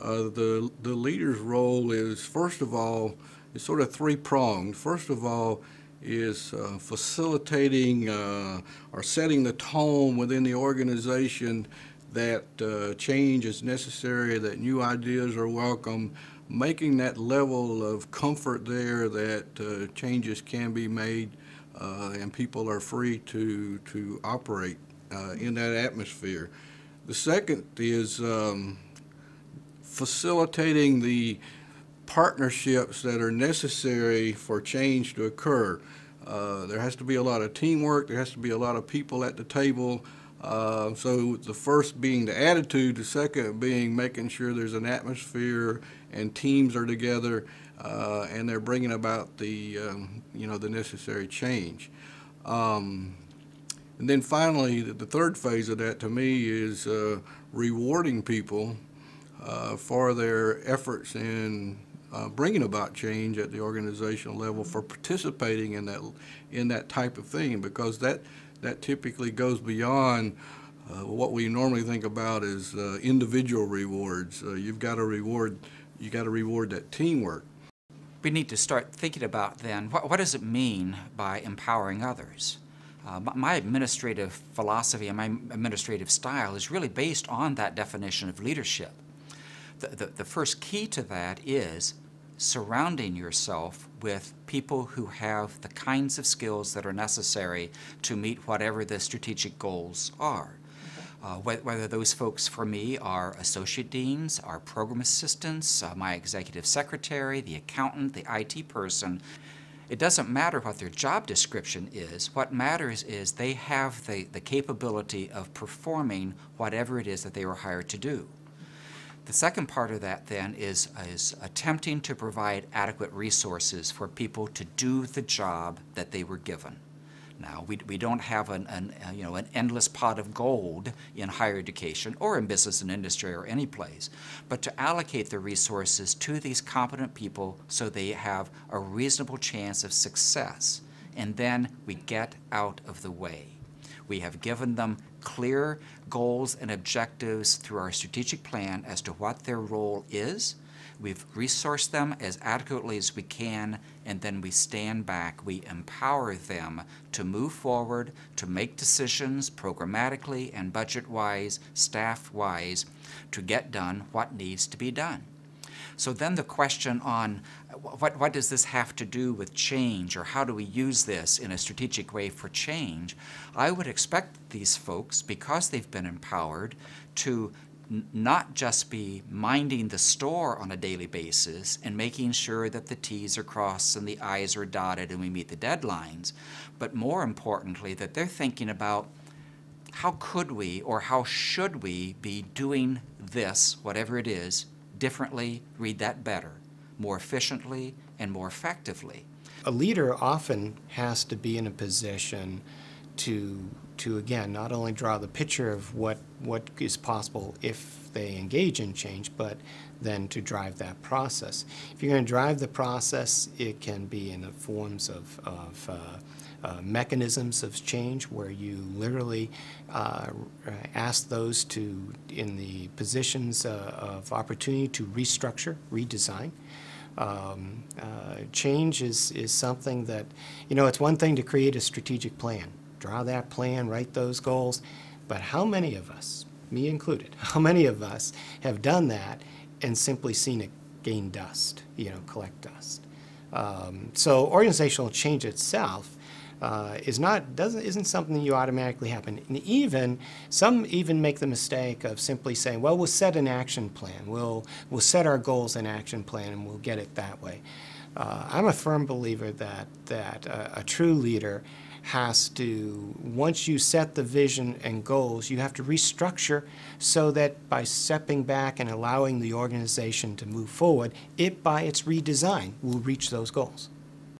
The leader's role is, first of all, is sort of three-pronged. First of all, is facilitating or setting the tone within the organization that change is necessary, that new ideas are welcome, making that level of comfort there that changes can be made and people are free to operate in that atmosphere. The second is facilitating the partnerships that are necessary for change to occur. There has to be a lot of teamwork, there has to be a lot of people at the table. So the first being the attitude, the second being making sure there's an atmosphere and teams are together and they're bringing about the the necessary change. And then finally, the third phase of that to me is rewarding people for their efforts in bringing about change at the organizational level, for participating in that type of thing, because that typically goes beyond what we normally think about as individual rewards. You got to reward that teamwork. We need to start thinking about then, what does it mean by empowering others? My administrative philosophy and my administrative style is really based on that definition of leadership. The first key to that is surrounding yourself with people who have the kinds of skills that are necessary to meet whatever the strategic goals are. Whether those folks for me are associate deans, our program assistants, my executive secretary, the accountant, the IT person. It doesn't matter what their job description is. What matters is they have the capability of performing whatever it is that they were hired to do. The second part of that then is attempting to provide adequate resources for people to do the job that they were given. Now, we don't have an endless pot of gold in higher education or in business and industry or any place, but to allocate the resources to these competent people so they have a reasonable chance of success, and then we get out of the way. We have given them clear goals and objectives through our strategic plan as to what their role is. We've resourced them as adequately as we can, and then we stand back. We empower them to move forward, to make decisions programmatically and budget-wise, staff-wise, to get done what needs to be done. So then the question on what does this have to do with change, or how do we use this in a strategic way for change? I would expect these folks, because they've been empowered, to not just be minding the store on a daily basis and making sure that the T's are crossed and the I's are dotted and we meet the deadlines, but more importantly that they're thinking about how could we or how should we be doing this, whatever it is, differently, read that better, more efficiently and more effectively. A leader often has to be in a position to again, not only draw the picture of what is possible if they engage in change, but then to drive that process. If you're going to drive the process, it can be in the forms of mechanisms of change where you literally ask those to, in the positions of opportunity, to restructure, redesign. Change is something that, it's one thing to create a strategic plan, draw that plan, write those goals, but how many of us, me included, how many of us have done that and simply seen it gain dust, collect dust? So organizational change itself isn't something that you automatically happen. And some even make the mistake of simply saying, well, we'll set an action plan. We'll set our goals in action plan and we'll get it that way. I'm a firm believer that a true leader has to, once you set the vision and goals, you have to restructure so that by stepping back and allowing the organization to move forward, it by its redesign will reach those goals.